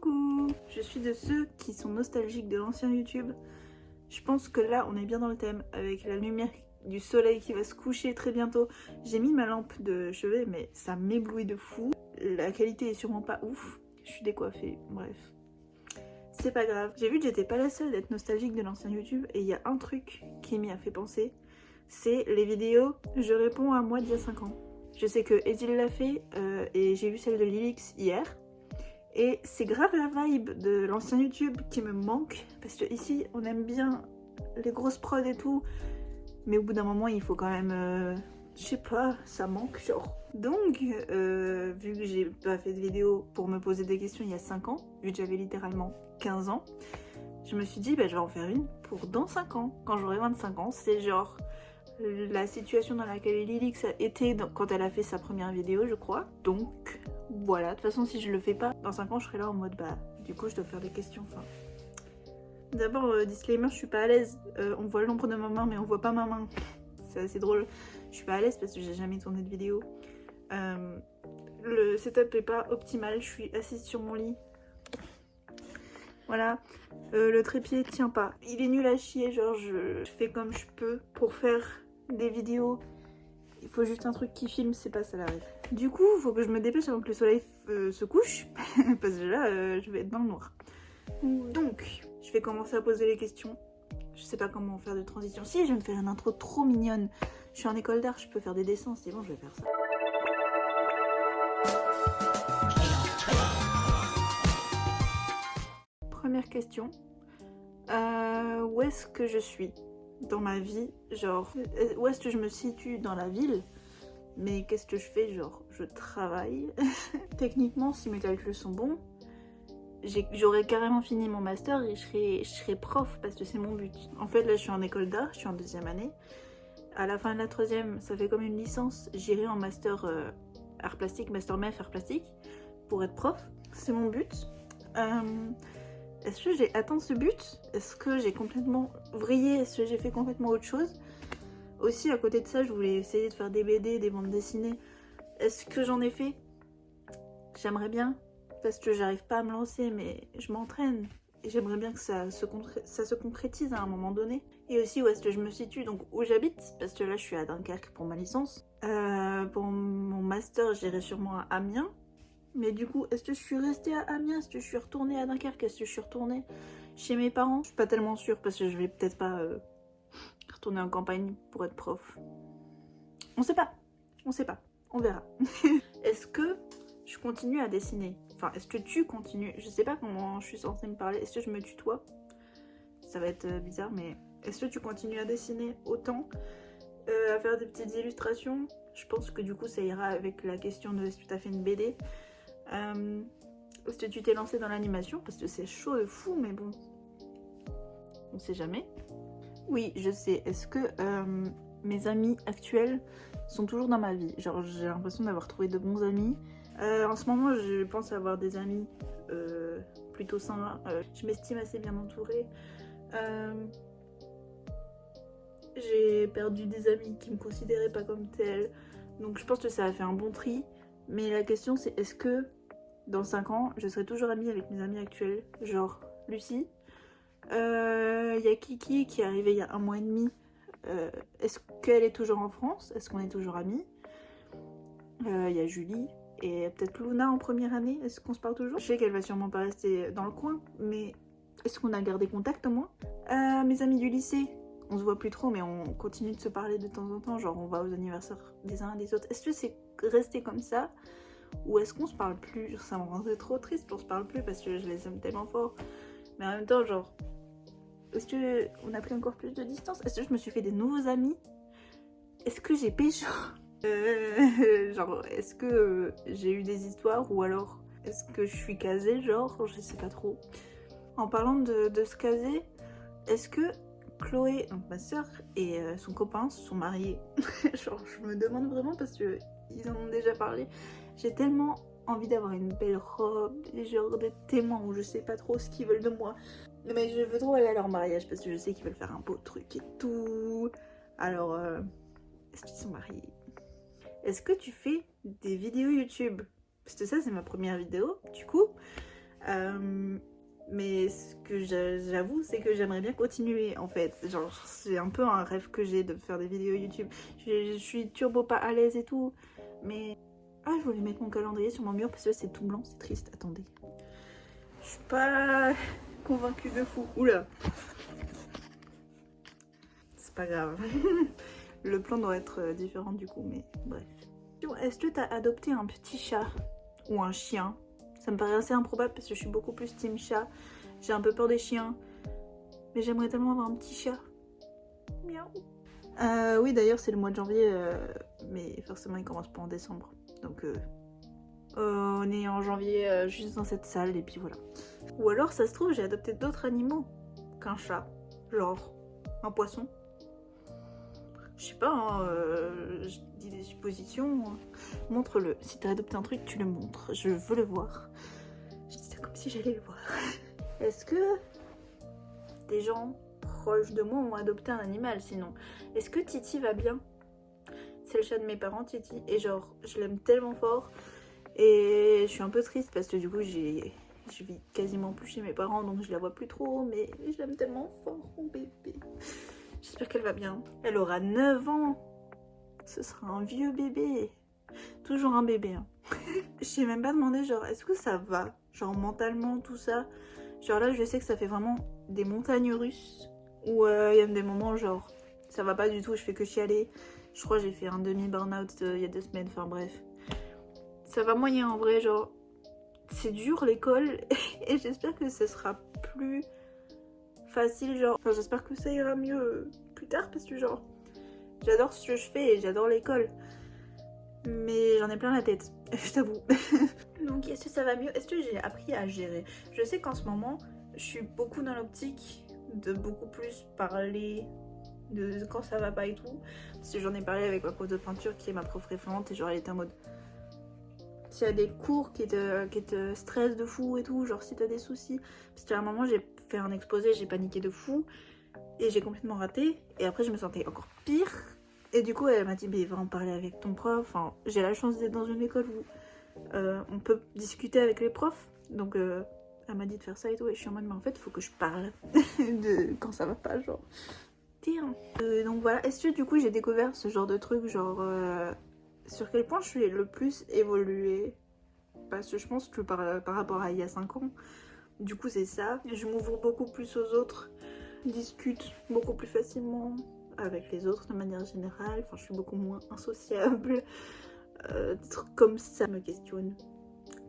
Coucou! Je suis de ceux qui sont nostalgiques de l'ancien YouTube. Je pense que là on est bien dans le thème avec la lumière du soleil qui va se coucher très bientôt. J'ai mis ma lampe de chevet mais ça m'éblouit de fou. La qualité est sûrement pas ouf. Je suis décoiffée, bref. C'est pas grave. J'ai vu que j'étais pas la seule d'être nostalgique de l'ancien YouTube et il y a un truc qui m'y a fait penser. C'est les vidéos je réponds à moi d'il y a 5 ans. Je sais que Ezil l'a fait et j'ai vu celle de Lilix hier. Et c'est grave la vibe de l'ancien YouTube qui me manque. Parce que ici on aime bien les grosses prods et tout. Mais au bout d'un moment il faut quand même... je sais pas, ça manque genre. Donc vu que j'ai pas fait de vidéo pour me poser des questions il y a 5 ans, vu que j'avais littéralement 15 ans, je me suis dit bah je vais en faire une pour dans 5 ans. Quand j'aurai 25 ans, c'est genre la situation dans laquelle Lilix a été quand elle a fait sa première vidéo je crois. Donc voilà, de toute façon si je le fais pas, dans 5 ans je serai là en mode bah du coup je dois faire des questions. Enfin... D'abord disclaimer, je suis pas à l'aise. On voit l'ombre de ma main mais on voit pas ma main. C'est assez drôle. Je suis pas à l'aise parce que j'ai jamais tourné de vidéo. Le setup est pas optimal, je suis assise sur mon lit. Voilà, le trépied tient pas. Il est nul à chier, genre je fais comme je peux pour faire des vidéos. Il faut juste un truc qui filme, c'est pas ça la rêve. Du coup, il faut que je me dépêche avant que le soleil se couche, parce que là, je vais être dans le noir. Donc, je vais commencer à poser les questions. Je sais pas comment faire de transition. Si, je vais me faire une intro trop mignonne. Je suis en école d'art, je peux faire des dessins, c'est bon, je vais faire ça. Première question. Où est-ce que je suis dans ma vie? Genre, où est-ce que je me situe dans la ville? Mais qu'est-ce que je fais? Genre, je travaille. Techniquement, si mes calculs sont bons, j'aurais carrément fini mon master et je serais prof parce que c'est mon but. En fait, là, je suis en école d'art, je suis en 2e année. À la fin de la 3e, ça fait comme une licence. J'irai en master art plastique, master MEF art plastique pour être prof. C'est mon but. Est-ce que j'ai atteint ce but? Est-ce que j'ai complètement vrillé? Est-ce que j'ai fait complètement autre chose? Aussi, à côté de ça, je voulais essayer de faire des BD, des bandes dessinées. Est-ce que j'en ai fait? J'aimerais bien, parce que j'arrive pas à me lancer, mais je m'entraîne. Et j'aimerais bien que ça se concrétise à un moment donné. Et aussi, où est-ce que je me situe, donc où j'habite, parce que là, je suis à Dunkerque pour ma licence. Pour mon master, j'irai sûrement à Amiens. Mais du coup, est-ce que je suis restée à Amiens? Est-ce que je suis retournée à Dunkerque? Est-ce que je suis retournée chez mes parents? Je suis pas tellement sûre parce que je vais peut-être pas retourner en campagne pour être prof. On sait pas, on verra. Est-ce que je continue à dessiner? Enfin, est-ce que tu continues? Je sais pas comment je suis censée me parler. Est-ce que je me tutoie? Ça va être bizarre, mais est-ce que tu continues à dessiner autant? À faire des petites illustrations? Je pense que du coup ça ira avec la question de est-ce que tu as fait une BD? Est-ce que tu t'es lancé dans l'animation? Parce que c'est chaud de fou, mais bon, on sait jamais. Oui, je sais. Est-ce que mes amis actuels sont toujours dans ma vie? Genre, j'ai l'impression d'avoir trouvé de bons amis. En ce moment, je pense avoir des amis plutôt sains. Je m'estime assez bien entourée. J'ai perdu des amis qui me considéraient pas comme tels. Donc je pense que ça a fait un bon tri. Mais la question c'est est-ce que dans 5 ans je serai toujours amie avec mes amis actuels? Genre Lucie. Y a Kiki qui est arrivée il y a 1 mois et demi. Est-ce qu'elle est toujours en France? Est-ce qu'on est toujours amis? Y a Julie. Et peut-être Luna en première année. Est-ce qu'on se parle toujours? Je sais qu'elle va sûrement pas rester dans le coin. Mais est-ce qu'on a gardé contact au moins? Mes amis du lycée. On se voit plus trop mais on continue de se parler de temps en temps, genre on va aux anniversaires des uns et des autres. Est-ce que c'est resté comme ça ou est-ce qu'on se parle plus? Ça me rendrait trop triste qu'on se parle plus parce que je les aime tellement fort. Mais en même temps genre, est-ce qu'on a pris encore plus de distance? Est-ce que je me suis fait des nouveaux amis? Est-ce que j'ai pécho? Genre est-ce que j'ai eu des histoires ou alors est-ce que je suis casée genre? Je sais pas trop. En parlant de se caser, est-ce que Chloé, donc ma soeur, et son copain se sont mariés? Genre je me demande vraiment parce que ils en ont déjà parlé. J'ai tellement envie d'avoir une belle robe, genre d'être témoin ou je sais pas trop ce qu'ils veulent de moi. Mais je veux trop aller à leur mariage parce que je sais qu'ils veulent faire un beau truc et tout. Alors, est-ce qu'ils sont mariés? Est-ce que tu fais des vidéos YouTube? Parce que ça c'est ma première vidéo du coup. Mais ce que j'avoue, c'est que j'aimerais bien continuer en fait. Genre, c'est un peu un rêve que j'ai de faire des vidéos YouTube. Je suis turbo pas à l'aise et tout. Mais. Ah, je voulais mettre mon calendrier sur mon mur parce que c'est tout blanc, c'est triste. Attendez. Je suis pas convaincue de fou. Oula. C'est pas grave. Le plan doit être différent du coup, mais bref. Est-ce que t'as adopté un petit chat ou un chien? Ça me paraît assez improbable parce que je suis beaucoup plus team chat. J'ai un peu peur des chiens. Mais j'aimerais tellement avoir un petit chat. Miaou. Oui, d'ailleurs, c'est le mois de janvier. Mais forcément, il commence pas en décembre. Donc, on est en janvier juste dans cette salle. Et puis voilà. Ou alors, ça se trouve, j'ai adopté d'autres animaux qu'un chat. Genre, un poisson. Je sais pas, hein, je dis des suppositions. Montre-le. Si t'as adopté un truc, tu le montres. Je veux le voir. Je dis ça comme si j'allais le voir. Est-ce que des gens proches de moi ont adopté un animal sinon? Est-ce que Titi va bien? C'est le chat de mes parents, Titi. Et genre, je l'aime tellement fort. Et je suis un peu triste parce que du coup, je vis quasiment plus chez mes parents, donc je la vois plus trop. Mais je l'aime tellement fort, mon bébé. J'espère qu'elle va bien. Elle aura 9 ans. Ce sera un vieux bébé. Toujours un bébé. Hein. Je t'ai même pas demandé, genre, est-ce que ça va? Genre, mentalement, tout ça. Genre là, je sais que ça fait vraiment des montagnes russes. Où il y a des moments, genre, ça va pas du tout, je fais que chialer. Je crois que j'ai fait un demi-burnout il y a 2 semaines, enfin bref. Ça va moyen en vrai, genre, c'est dur l'école. Et j'espère que ce sera plus facile, genre, enfin j'espère que ça ira mieux plus tard parce que genre j'adore ce que je fais et j'adore l'école, mais j'en ai plein la tête, je t'avoue. Donc est-ce que ça va mieux? Est-ce que j'ai appris à gérer? Je sais qu'en ce moment je suis beaucoup dans l'optique de beaucoup plus parler de quand ça va pas et tout, parce que j'en ai parlé avec ma prof de peinture qui est ma prof référente et genre elle était en mode s'il y a des cours qui te stressent de fou et tout, genre si t'as des soucis, parce qu'à un moment j'ai fait un exposé, j'ai paniqué de fou et j'ai complètement raté et après je me sentais encore pire et du coup elle m'a dit mais va en parler avec ton prof. Enfin, j'ai la chance d'être dans une école où on peut discuter avec les profs, donc elle m'a dit de faire ça et tout et je suis en mode mais en fait faut que je parle de quand ça va pas, genre tiens. Donc voilà, est-ce que du coup j'ai découvert ce genre de truc, genre sur quel point je suis le plus évoluée? Parce que je pense que par rapport à il y a 5 ans, du coup c'est ça. Je m'ouvre beaucoup plus aux autres, discute beaucoup plus facilement avec les autres de manière générale. Enfin, je suis beaucoup moins insociable. Des trucs comme ça me questionnent.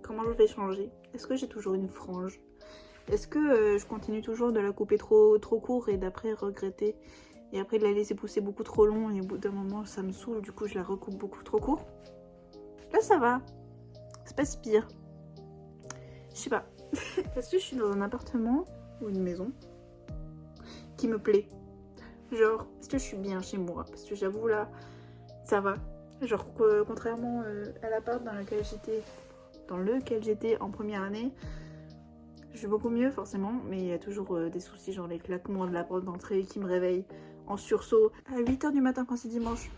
Comment je vais changer? Est-ce que j'ai toujours une frange? Est-ce que je continue toujours de la couper trop court et d'après regretter? Et après de la laisser pousser beaucoup trop long et au bout d'un moment ça me saoule, du coup je la recoupe beaucoup trop court. Là ça va, c'est pas si pire. Je sais pas. Est-ce que je suis dans un appartement ou une maison qui me plaît? Genre, est-ce que je suis bien chez moi? Parce que j'avoue là, ça va. Genre contrairement à l'appart dans lequel j'étais en première année, je suis beaucoup mieux forcément, mais il y a toujours des soucis, genre les claquements de la porte d'entrée qui me réveillent en sursaut à 8 h du matin quand c'est dimanche.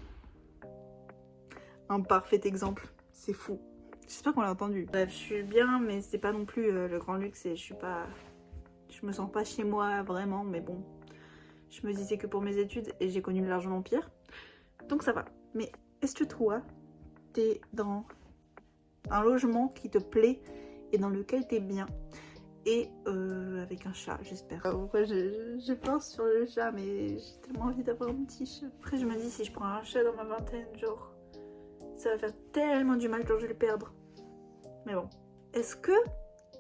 Un parfait exemple, c'est fou. J'espère qu'on l'a entendu. Bref, je suis bien, mais c'est pas non plus le grand luxe et je me sens pas chez moi vraiment, mais bon. Je me disais que pour mes études et j'ai connu largement pire. Donc ça va. Mais est-ce que toi, t'es dans un logement qui te plaît et dans lequel t'es bien? Et avec un chat, j'espère. Pourquoi je pense sur le chat, mais j'ai tellement envie d'avoir un petit chat. Après, je me dis, si je prends un chat dans ma vingtaine, genre, ça va faire tellement du mal quand je vais le perdre. Mais bon. Est-ce que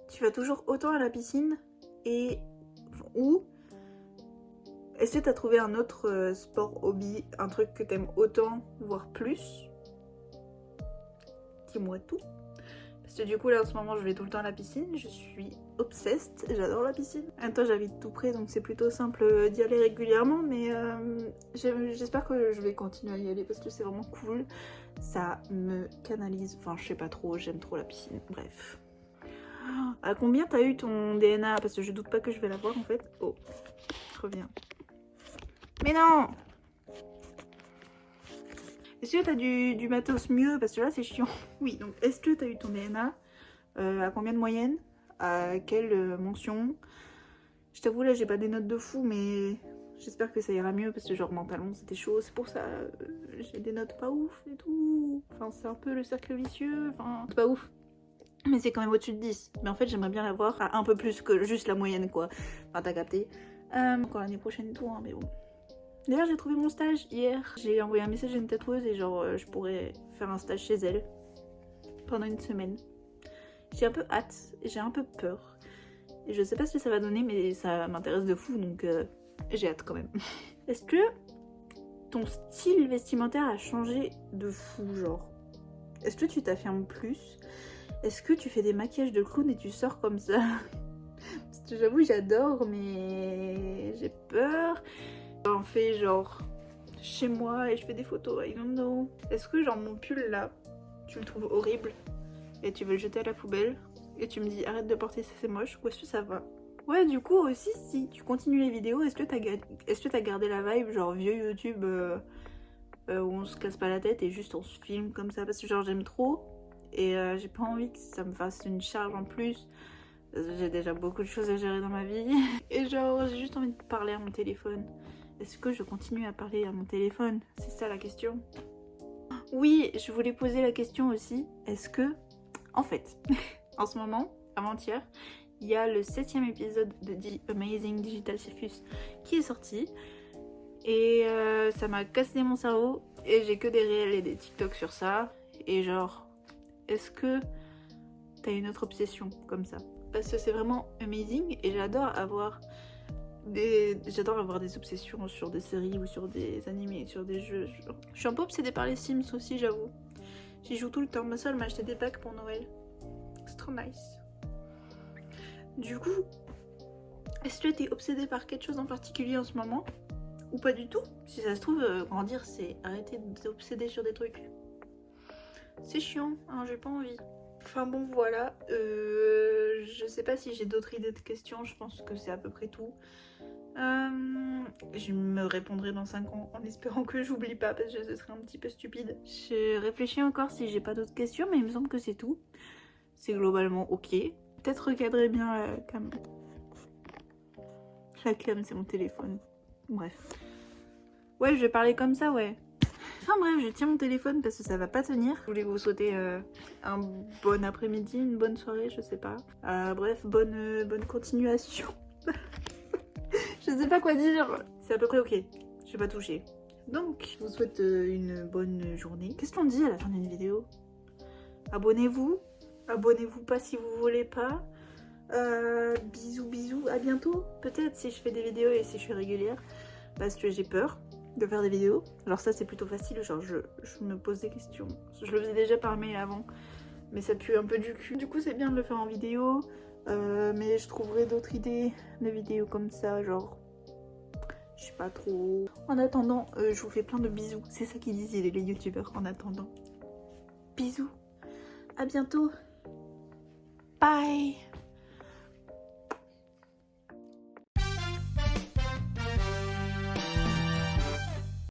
tu vas toujours autant à la piscine? Et ou est-ce que tu as trouvé un autre sport, hobby, un truc que t'aimes autant, voire plus? Dis-moi tout. Parce que du coup là en ce moment je vais tout le temps à la piscine, je suis obsessed, j'adore la piscine. En même temps j'habite tout près donc c'est plutôt simple d'y aller régulièrement, mais j'espère que je vais continuer à y aller parce que c'est vraiment cool. Ça me canalise, enfin je sais pas trop, j'aime trop la piscine, bref. À combien t'as eu ton DNA? Parce que je doute pas que je vais l'avoir en fait. Oh, reviens. Mais non! Est-ce que t'as du matos mieux? Parce que là c'est chiant. Oui, donc est-ce que t'as eu ton DNA? À combien de moyenne? À quelle mention? Je t'avoue là j'ai pas des notes de fou mais j'espère que ça ira mieux parce que genre mentalement c'était chaud. C'est pour ça j'ai des notes pas ouf et tout. Enfin c'est un peu le cercle vicieux. Enfin c'est pas ouf. Mais c'est quand même au-dessus de 10. Mais en fait j'aimerais bien l'avoir à un peu plus que juste la moyenne quoi. Enfin t'as capté. Encore l'année prochaine et tout hein, mais bon. D'ailleurs j'ai trouvé mon stage hier. J'ai envoyé un message à une tatoueuse et genre je pourrais faire un stage chez elle pendant une semaine. J'ai un peu hâte, j'ai un peu peur. Et je sais pas ce que ça va donner mais ça m'intéresse de fou donc j'ai hâte quand même. Est-ce que ton style vestimentaire a changé de fou genre? Est-ce que tu t'affirmes plus? Est-ce que tu fais des maquillages de clown et tu sors comme ça? Parce que j'avoue j'adore mais j'ai peur. J'en fais genre chez moi et je fais des photos, I don't know. Est-ce que genre mon pull là, tu le trouves horrible et tu veux le jeter à la poubelle et tu me dis arrête de porter ça c'est moche ou est-ce que ça va? Ouais du coup aussi si tu continues les vidéos, est-ce que t'as gardé la vibe genre vieux YouTube où on se casse pas la tête et juste on se filme comme ça parce que genre j'aime trop et j'ai pas envie que ça me fasse une charge en plus. J'ai déjà beaucoup de choses à gérer dans ma vie et genre j'ai juste envie de parler à mon téléphone. Est-ce que je continue à parler à mon téléphone? C'est ça la question. Oui, je voulais poser la question aussi. Est-ce que, en fait, en ce moment, avant-hier, il y a le 7e épisode de The Amazing Digital Circus qui est sorti. Et ça m'a cassé mon cerveau. Et j'ai que des réels et des TikTok sur ça. Et genre, est-ce que t'as une autre obsession comme ça? Parce que c'est vraiment amazing et j'adore avoir des obsessions sur des séries ou sur des animés, sur des jeux. Je suis un peu obsédée par les Sims aussi, j'avoue. J'y joue tout le temps. Ma soeur m'a acheté des packs pour Noël. C'est trop nice. Du coup, est-ce que t'es obsédée par quelque chose en particulier en ce moment? Ou pas du tout? Si ça se trouve, grandir, c'est arrêter d'obséder sur des trucs. C'est chiant, hein, j'ai pas envie. Enfin bon, voilà. Je sais pas si j'ai d'autres idées de questions. Je pense que c'est à peu près tout. Je me répondrai dans 5 ans en espérant que j'oublie pas parce que ce serait un petit peu stupide. Je réfléchis encore si j'ai pas d'autres questions mais il me semble que c'est tout. C'est globalement ok. Peut-être recadrer bien la cam. La cam c'est mon téléphone. Bref. Ouais je vais parler comme ça ouais. Enfin bref je tiens mon téléphone parce que ça va pas tenir. Je voulais vous souhaiter un bon après-midi, une bonne soirée je sais pas. Bref bonne continuation. Je sais pas quoi dire. C'est à peu près ok. Je vais pas toucher. Donc, je vous souhaite une bonne journée. Qu'est-ce qu'on dit à la fin d'une vidéo? Abonnez-vous. Abonnez-vous pas si vous voulez pas. Bisous, bisous. À bientôt. Peut-être si je fais des vidéos et si je suis régulière. Parce que j'ai peur de faire des vidéos. Alors ça, c'est plutôt facile. Genre, je me pose des questions. Je le faisais déjà par mail avant. Mais ça pue un peu du cul. Du coup, c'est bien de le faire en vidéo. Mais je trouverai d'autres idées de vidéos comme ça, genre je sais pas trop. En attendant, je vous fais plein de bisous. C'est ça qu'ils disent les youtubeurs en attendant. Bisous. À bientôt. Bye.